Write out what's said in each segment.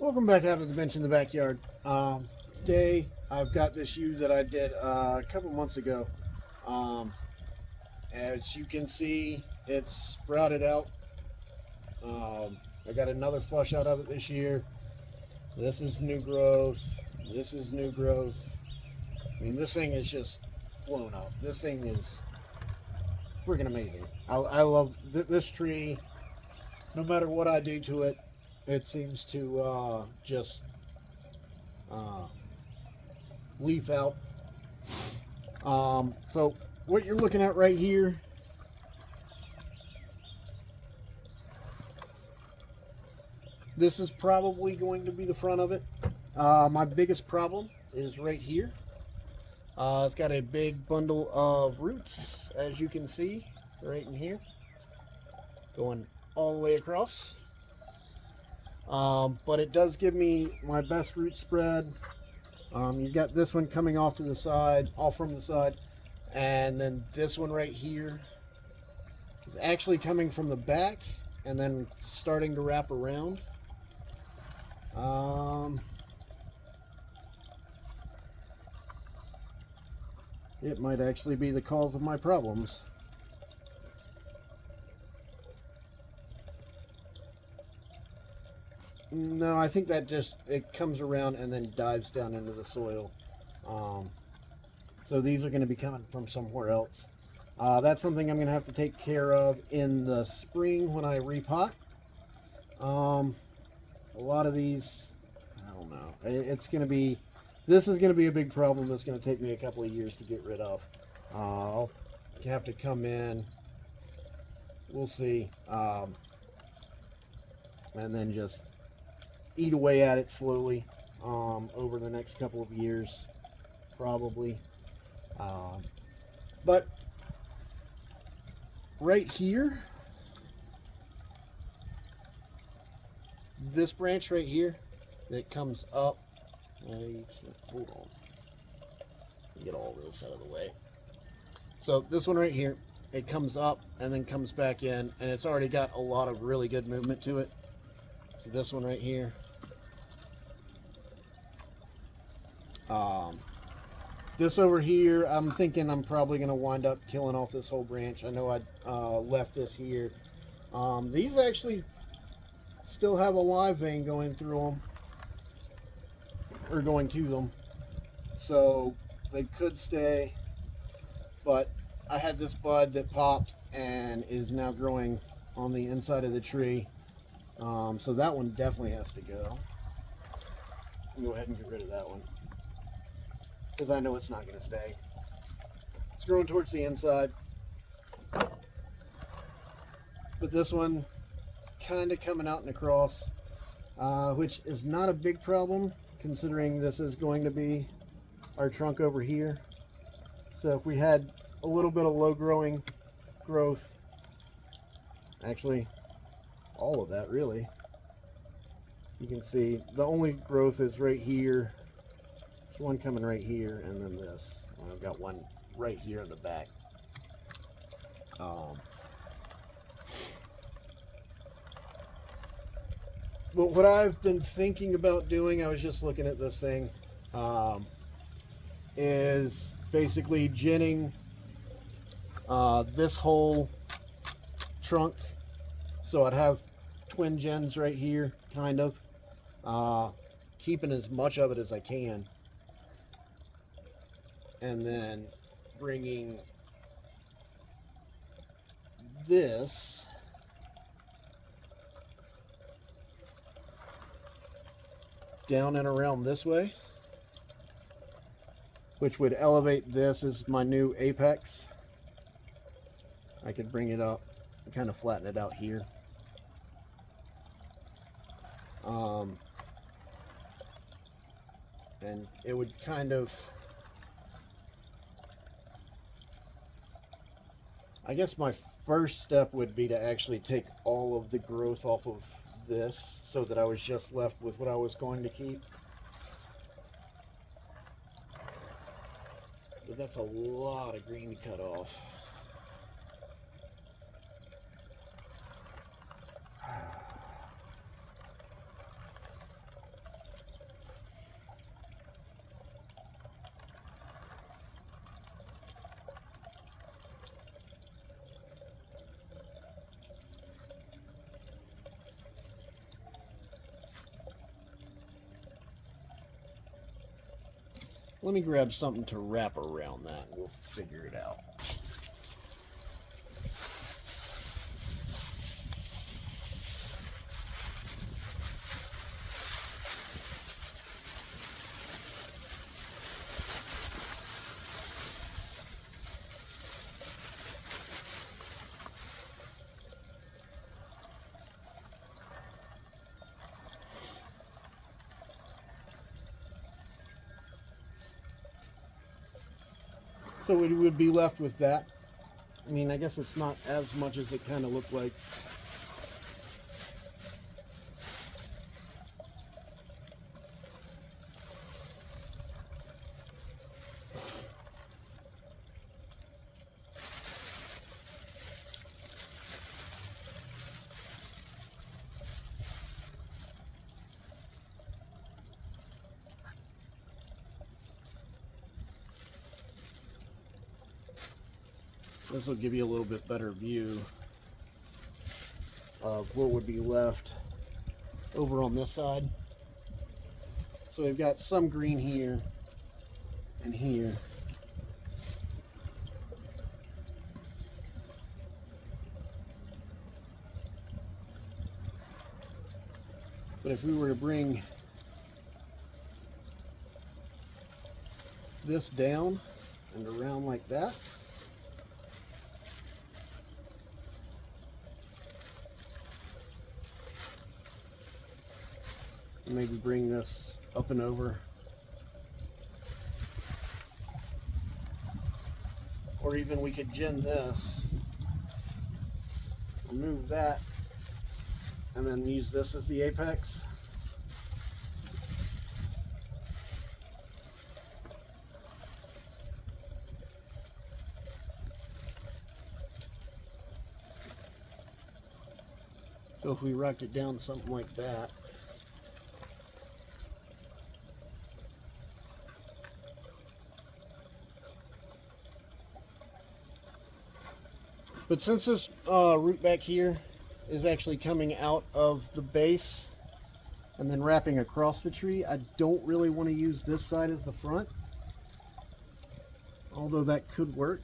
Welcome back out to the bench in the backyard. Today I've got this yew that I did a couple months ago. As you can see, it's sprouted out. I got another flush out of it this year. This is new growth. This is new growth. I mean, this thing is just blown up. This thing is freaking amazing. I love this tree. No matter what I do to it, it seems to just leaf out. So what you're looking at right here, this is probably going to be the front of it. My biggest problem is right here. It's got a big bundle of roots, as you can see, right in here, going all the way across. But it does give me my best root spread. You've got this one coming off to the side, off from the side, and then this one right here is actually coming from the back and then starting to wrap around. It might actually be the cause of my problems. No, I think that it comes around and then dives down into the soil. So these are going to be coming from somewhere else. That's something I'm going to have to take care of in the spring when I repot. A lot of these, I don't know. This is going to be a big problem that's going to take me a couple of years to get rid of. I'll have to come in. We'll see. And then just eat away at it slowly over the next couple of years, probably. But right here, this branch right here that comes up, hold on, get all this out of the way. So this one right here, it comes up and then comes back in, and it's already got a lot of really good movement to it. So this one right here, this over here, I'm thinking I'm probably going to wind up killing off this whole branch. I know I left this here. These actually still have a live vein going through them, or going to them, so they could stay. But I had this bud that popped and is now growing on the inside of the tree. So that one definitely has to go. I'll go ahead and get rid of that one, because I know it's not going to stay. It's growing towards the inside. But this one is kind of coming out and across, which is not a big problem, considering this is going to be our trunk over here. So if we had a little bit of low growing growth, actually all of that really, you can see the only growth is right here. There's one coming right here, and then this. And I've got one right here in the back. But what I've been thinking about doing, I was just looking at this thing, is basically ginning this whole trunk. So I'd have twin gens right here, kind of, keeping as much of it as I can, and then bringing this down and around this way, which would elevate this as my new apex. I could bring it up and kind of flatten it out here. And it would kind of, I guess my first step would be to actually take all of the growth off of this, so that I was just left with what I was going to keep. But that's a lot of green to cut off. Let me grab something to wrap around that and we'll figure it out. So we would be left with that. I mean, I guess it's not as much as it kind of looked like. This will give you a little bit better view of what would be left over on this side. So we've got some green here and here. But if we were to bring this down and around like that, maybe bring this up and over, or even we could gin this, remove that, and then use this as the apex. So if we rocked it down something like that, but since this root back here is actually coming out of the base and then wrapping across the tree, I don't really want to use this side as the front, although that could work.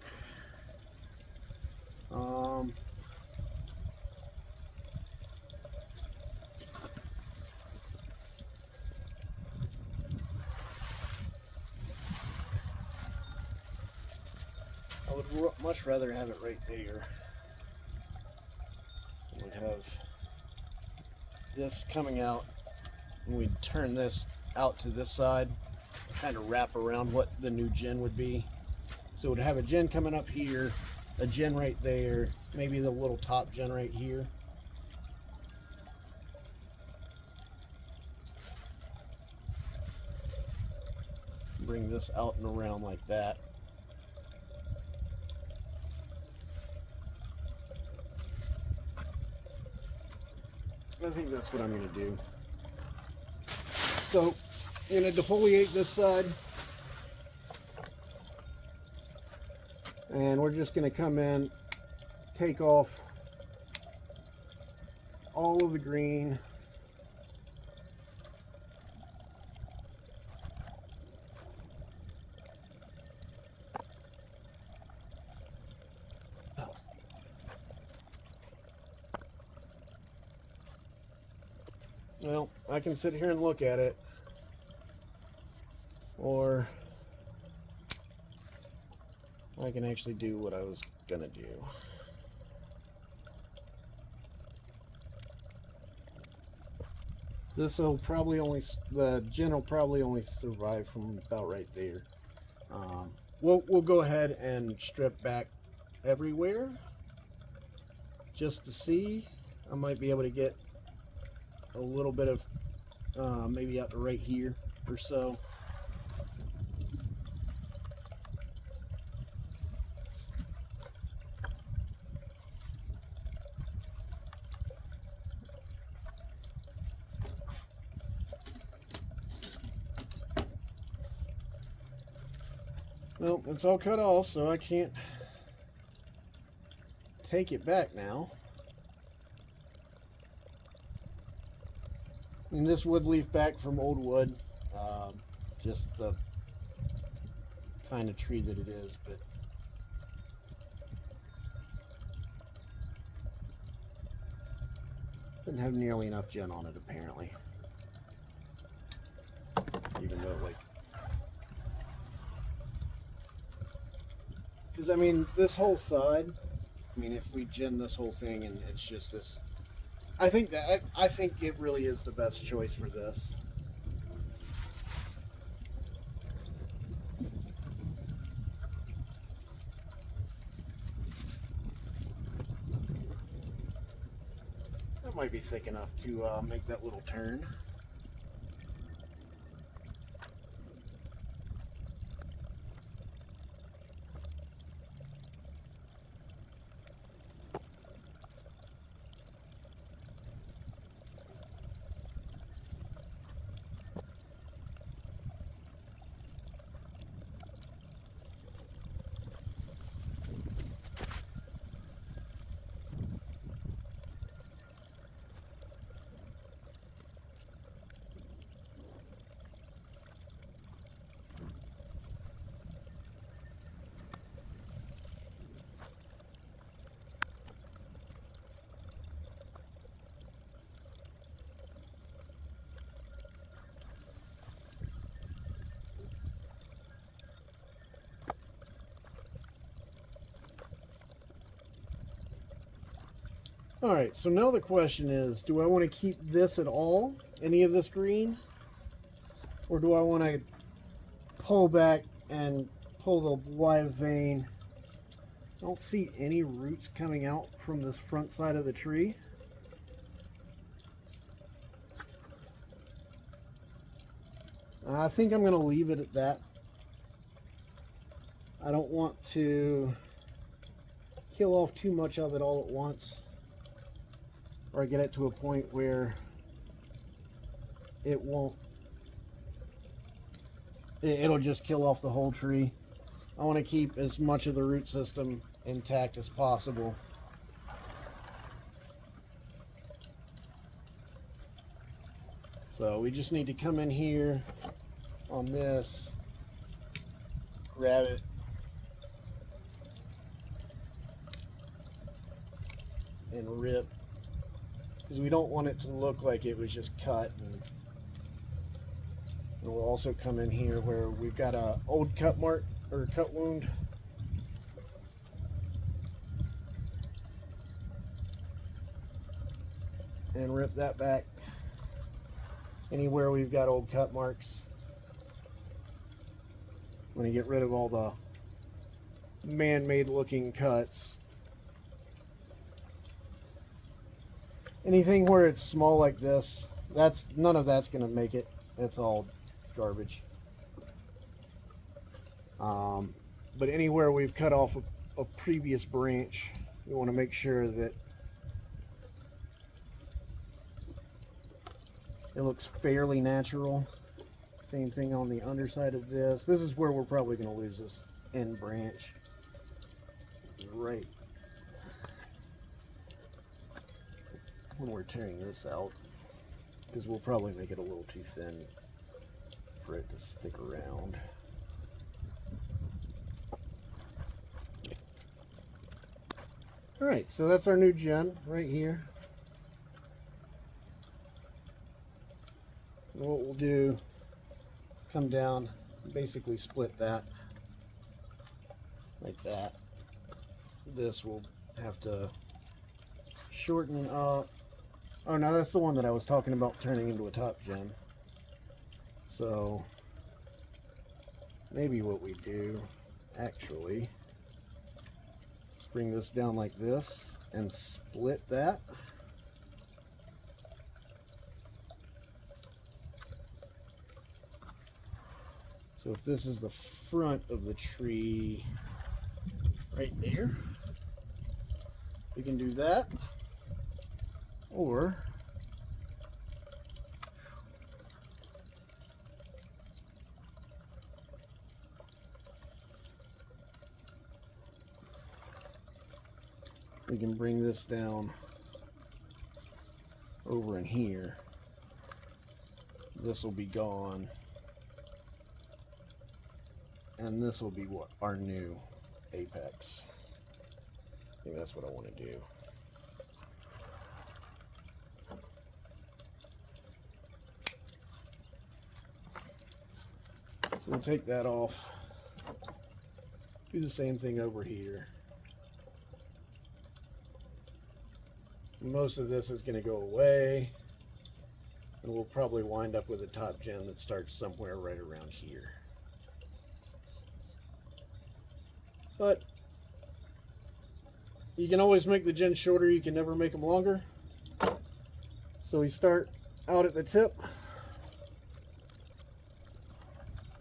I would much rather have it right there. We'd have this coming out, and we'd turn this out to this side, kind of wrap around what the new gin would be. So we'd have a gin coming up here, a gin right there, maybe the little top gin right here. Bring this out and around like that. I think that's what I'm going to do. So I'm going to defoliate this side, and we're just going to come in, take off all of the green, well, I can sit here and look at it, or I can actually do what I was gonna do. This will probably only, the gin will probably only survive from about right there. We'll go ahead and strip back everywhere just to see. I might be able to get a little bit of maybe out to right here or so. Well, it's all cut off, so I can't take it back now. And this wood leaf back from old wood, just the kind of tree that it is, but didn't have nearly enough gin on it apparently. Even though, like, because I mean, this whole side, I mean, if we gin this whole thing and it's just this, I think it really is the best choice for this. That might be thick enough to make that little turn. Alright, so now the question is, do I want to keep this at all? Any of this green? Or do I want to pull back and pull the live vein? I don't see any roots coming out from this front side of the tree. I think I'm going to leave it at that. I don't want to kill off too much of it all at once, or get it to a point where it won't, it'll just kill off the whole tree. I want to keep as much of the root system intact as possible. So we just need to come in here on this, grab it, and rip, because we don't want it to look like it was just cut. And we'll also come in here where we've got a old cut mark or cut wound. And rip that back. Anywhere we've got old cut marks. I'm going to get rid of all the man-made looking cuts. Anything where it's small like this, none of that's going to make it. It's all garbage. But anywhere we've cut off a previous branch, we want to make sure that it looks fairly natural. Same thing on the underside of this. This is where we're probably going to lose this end branch. Right when we're tearing this out, because we'll probably make it a little too thin for it to stick around. Alright, so that's our new gin right here. And what we'll do, come down, basically split that like that. This will have to shorten up. Oh no, that's the one that I was talking about turning into a top gin. So maybe what we do actually is bring this down like this and split that. So if this is the front of the tree right there, we can do that. Or we can bring this down over in here. This will be gone. And this will be what our new apex. I think that's what I want to do. So we'll take that off. Do the same thing over here. Most of this is going to go away. And we'll probably wind up with a top gen that starts somewhere right around here. But you can always make the gens shorter, you can never make them longer. So we start out at the tip.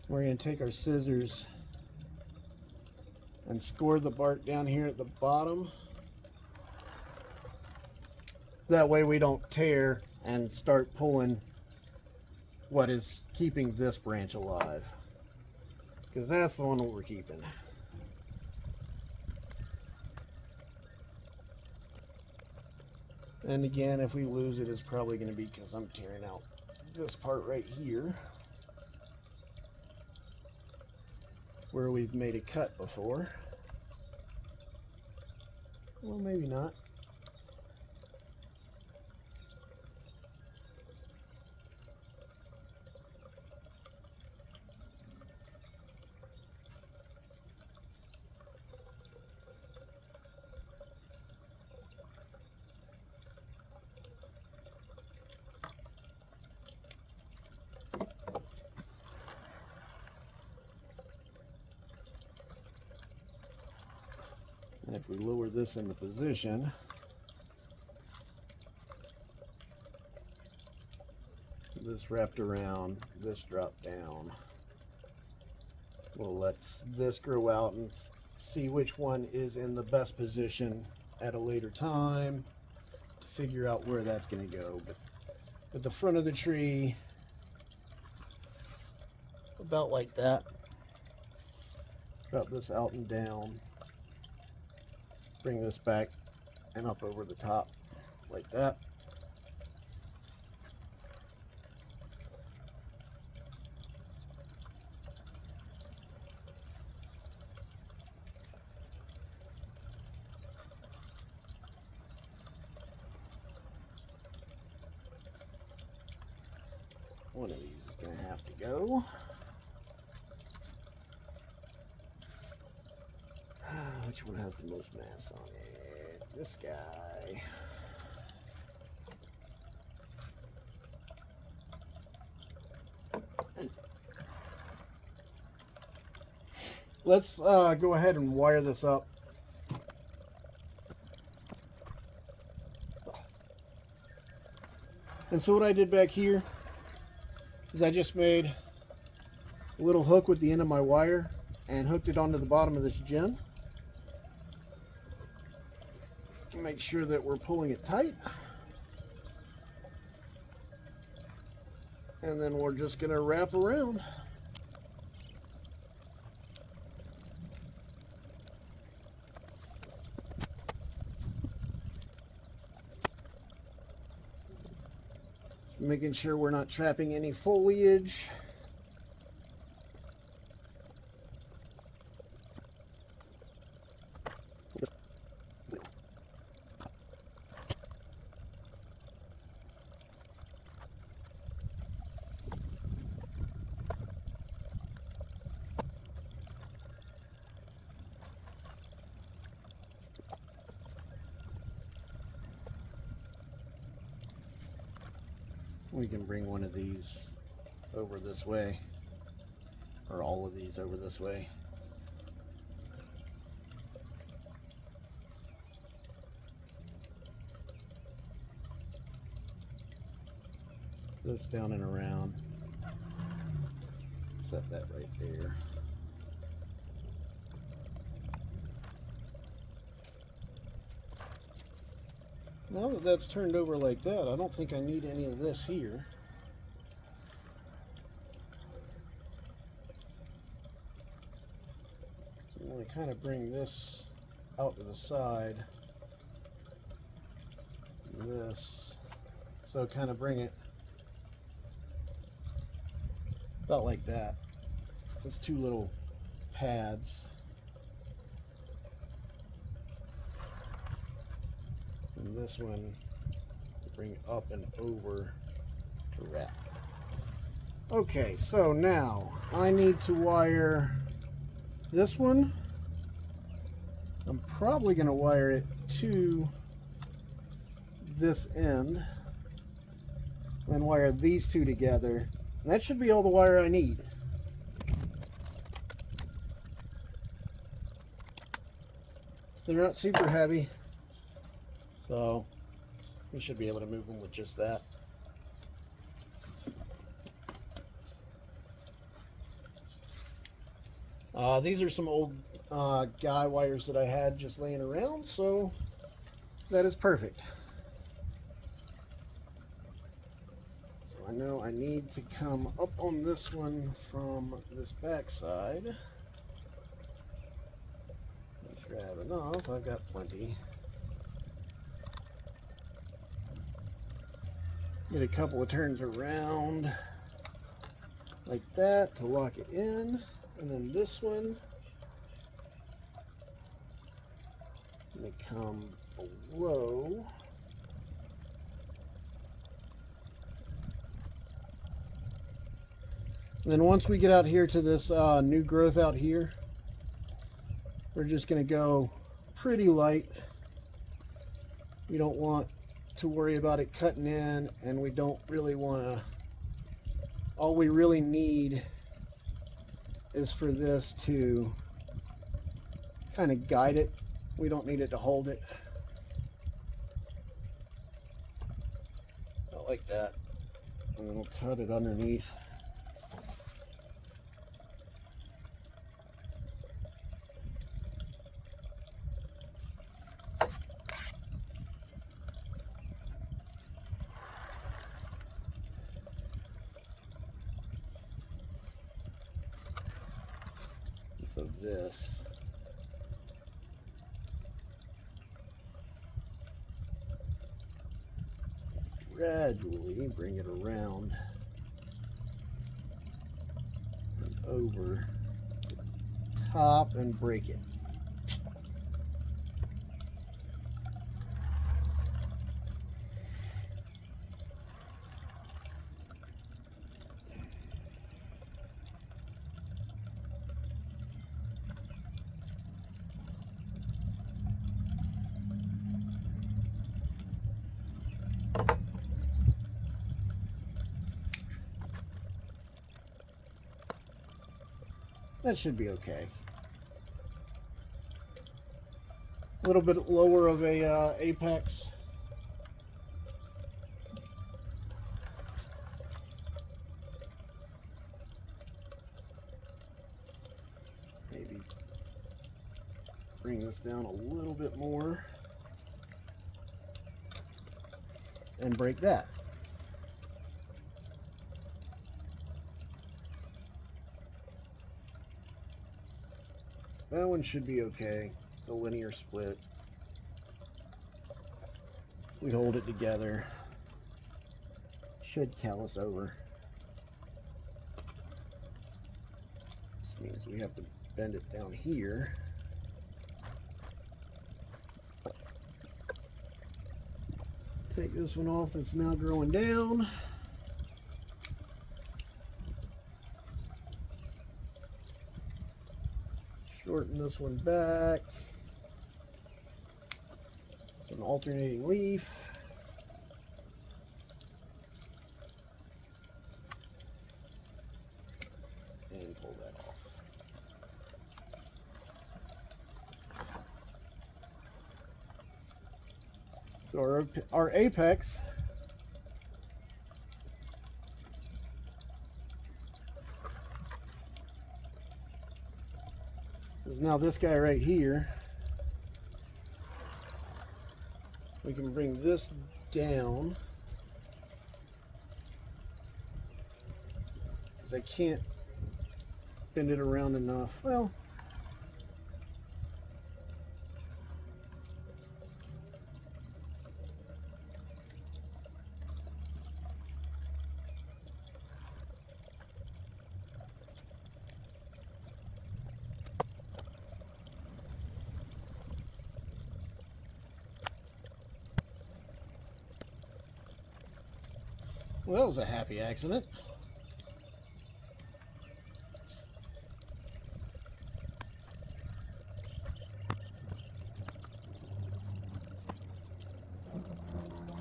We're going to take our scissors and score the bark down here at the bottom. That way we don't tear and start pulling what is keeping this branch alive, because that's the one that we're keeping. And again, if we lose it, it's probably going to be because I'm tearing out this part right here where we've made a cut before. Well, maybe not. And if we lower this into position, this wrapped around, this dropped down, we'll let this grow out and see which one is in the best position at a later time to figure out where that's going to go. But at the front of the tree, about like that, drop this out and down. Bring this back and up over the top like that. One of these is going to have to go. Which one has the most mass on it? This guy. Let's go ahead and wire this up. And so what I did back here is I just made a little hook with the end of my wire and hooked it onto the bottom of this gen. Make sure that we're pulling it tight. And then we're just going to wrap around. Making sure we're not trapping any foliage. We can bring one of these over this way, or all of these over this way. This down and around. Set that right there. Now that that's turned over like that, I don't think I need any of this here. So I'm going to kind of bring this out to the side. This. So kind of bring it about like that. It's two little pads. And this one bring up and over to wrap. Okay, so now I need to wire this one. I'm probably going to wire it to this end, then wire these two together. And that should be all the wire I need. They're not super heavy, so we should be able to move them with just that. These are some old guy wires that I had just laying around, so that is perfect. So I know I need to come up on this one from this back side. Make sure I have enough. I've got plenty. Get a couple of turns around like that to lock it in. And then this one, going to come below. And then once we get out here to this new growth out here, we're just going to go pretty light. We don't want to worry about it cutting in, and we don't really want to, all we really need is for this to kind of guide it. We don't need it to hold it. Not like that. And then we'll cut it underneath. So this gradually bring it around and over the top and break it. That should be okay. A little bit lower of a apex. Maybe bring this down a little bit more and break that. That one should be okay. It's a linear split. We hold it together. Should callus over. This means we have to bend it down here. Take this one off that's now growing down. Shorten this one back. It's an alternating leaf. And pull that off. So our apex is now this guy right here. We can bring this down because I can't bend it around enough. Well, Well, that was a happy accident.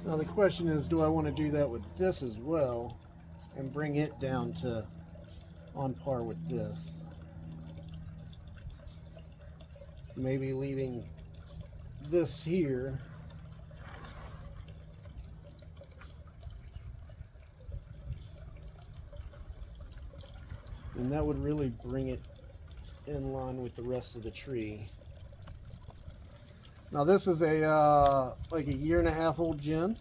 Now the question is, do I want to do that with this as well and bring it down to on par with this? Maybe leaving this here and that would really bring it in line with the rest of the tree. Now this is a like a 1.5 year old gin,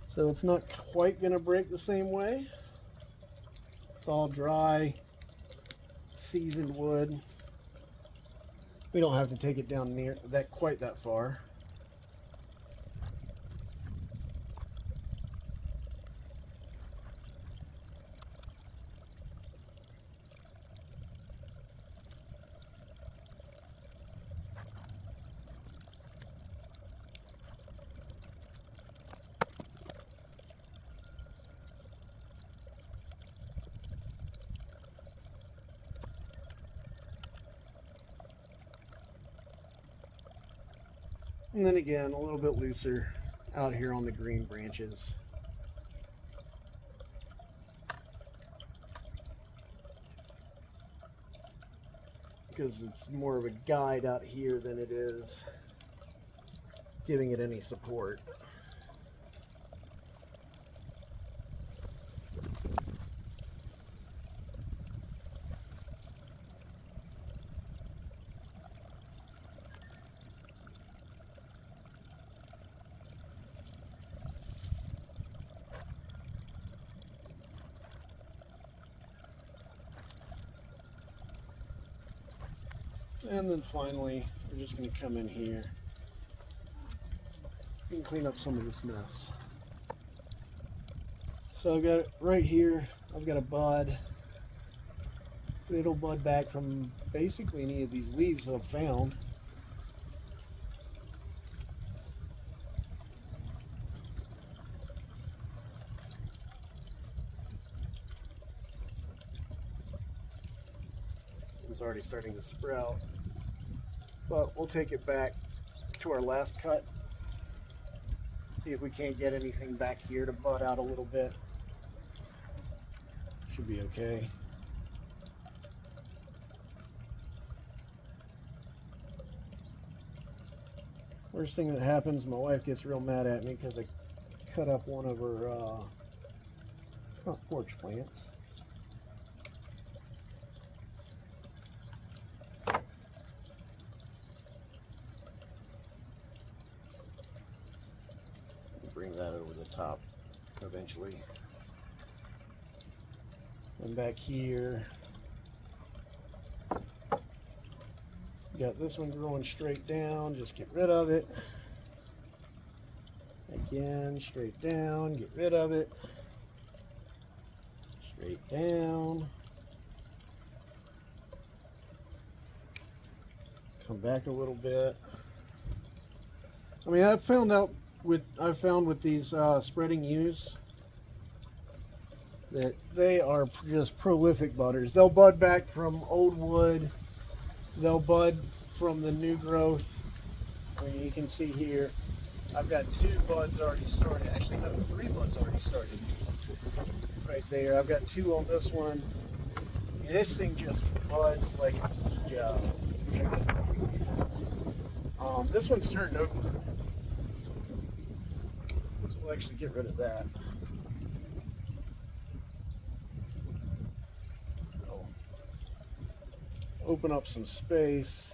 so it's not quite gonna break the same way. It's all dry, seasoned wood. We don't have to take it down near that quite that far. And then again, a little bit looser out here on the green branches. Because it's more of a guide out here than it is giving it any support. And then finally, we're just going to come in here and clean up some of this mess. So I've got it right here. I've got a bud. It'll bud back from basically any of these leaves I've found. It's already starting to sprout. But we'll take it back to our last cut. See if we can't get anything back here to bud out a little bit. Should be okay. Worst thing that happens, my wife gets real mad at me because I cut up one of her front porch plants. Bring that over the top eventually. And back here, got this one growing straight down, just get rid of it. Again, straight down, get rid of it. Straight down. Come back a little bit. I mean, I've found with these spreading yews that they are just prolific budders. They'll bud back from old wood. They'll bud from the new growth. I mean, you can see here, I've got 2 buds already started. Actually, no, 3 buds already started. Right there, I've got 2 on this one. And this thing just buds like it's a job. This one's turned over. So we'll actually get rid of that. Open up some space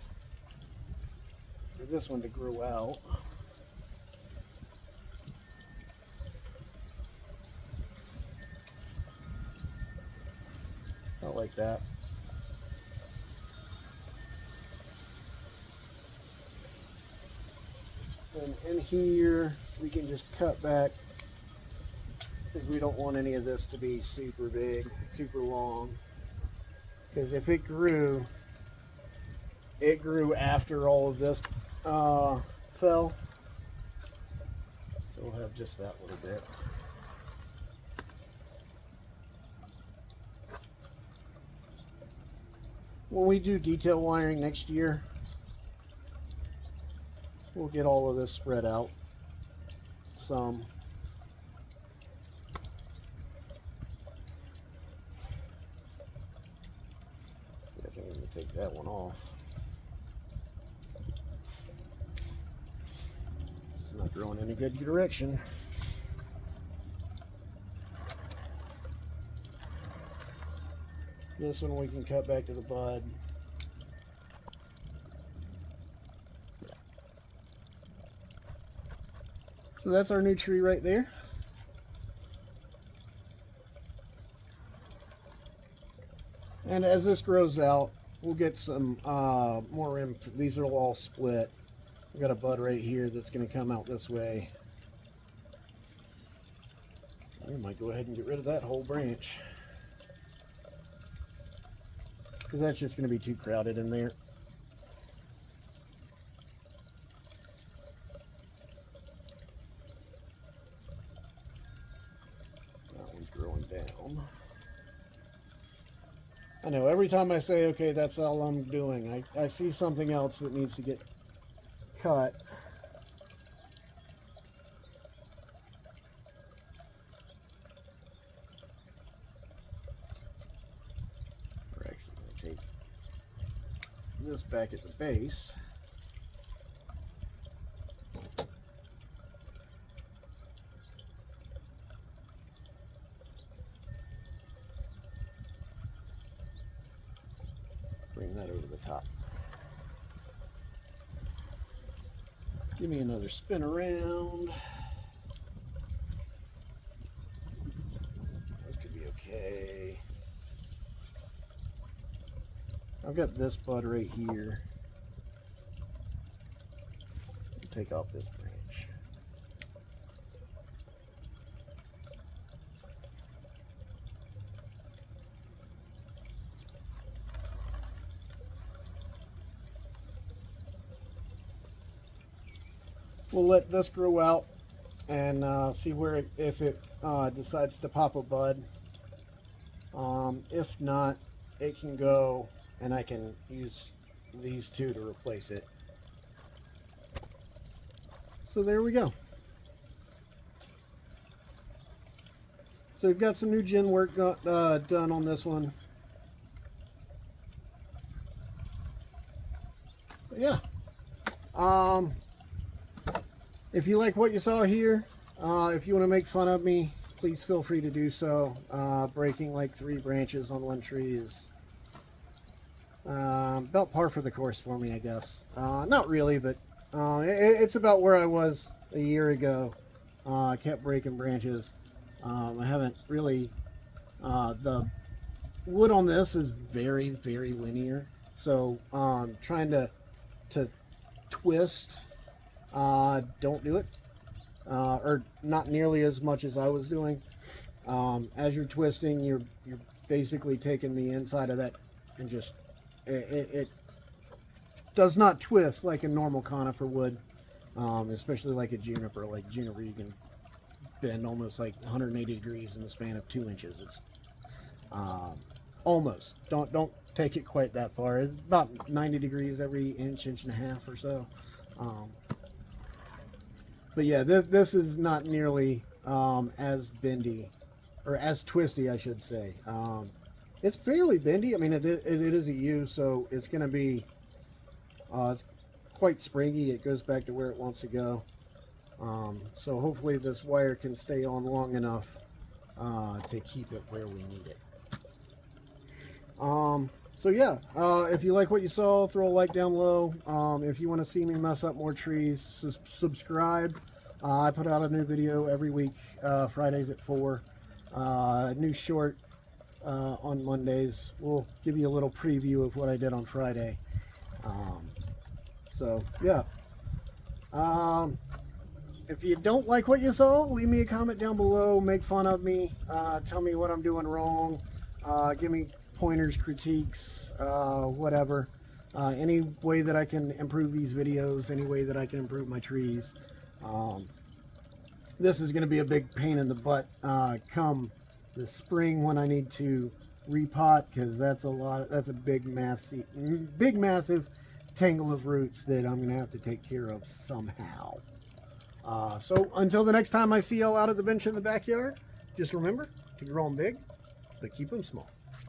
for this one to grow out. Not like that. And in here, we can just cut back because we don't want any of this to be super big, super long. Because if it grew after all of this fell. So So we'll have just that little bit. When we do detail wiring next year, we'll get all of this spread out some. I think I'm going to take that one off. It's not growing in a good direction. This one we can cut back to the bud. So that's our new tree right there. And as this grows out, we'll get some more in. These are all split. We got a bud right here that's going to come out this way. We might go ahead and get rid of that whole branch, because that's just going to be too crowded in there. That one's growing down. I know, every time I say, okay, that's all I'm doing, I see something else that needs to get cut. We're actually going to take this back at the base. Bring that over the top. Give me another spin around. That could be okay. I've got this bud right here. Take off this branch. We'll let this grow out and see where if it decides to pop a bud. If not, it can go and I can use these two to replace it. So there we go. So we've got some new gin work done on this one. But yeah. If you like what you saw here, if you want to make fun of me, please feel free to do so. Breaking like 3 branches on one tree is about par for the course for me, I guess. Not really, but it's about where I was a year ago. I kept breaking branches. I haven't really, the wood on this is very, very linear. So trying to twist, don't do it. Or not nearly as much as I was doing. As you're twisting, you're basically taking the inside of that and just, it does not twist like a normal conifer would, especially like a juniper. Like juniper, you can bend almost like 180 degrees in the span of 2 inches. It's almost. Don't take it quite that far. It's about 90 degrees every inch and a half or so. But yeah, this is not nearly as bendy, or as twisty, I should say. It's fairly bendy. I mean, it is a yew, so it's going to be, it's quite springy. It goes back to where it wants to go. So hopefully this wire can stay on long enough to keep it where we need it. So yeah, if you like what you saw, throw a like down below. If you want to see me mess up more trees, subscribe. I put out a new video every week, Fridays at 4. New short on Mondays. We'll give you a little preview of what I did on Friday. So yeah. If you don't like what you saw, leave me a comment down below. Make fun of me. Tell me what I'm doing wrong. Give me pointers, critiques, whatever. Any way that I can improve these videos, any way that I can improve my trees. this is going to be a big pain in the butt come the spring when I need to repot, because that's a big massive tangle of roots that I'm going to have to take care of somehow. So until the next time I see y'all out at the bench in the backyard, just remember to grow them big, but keep them small.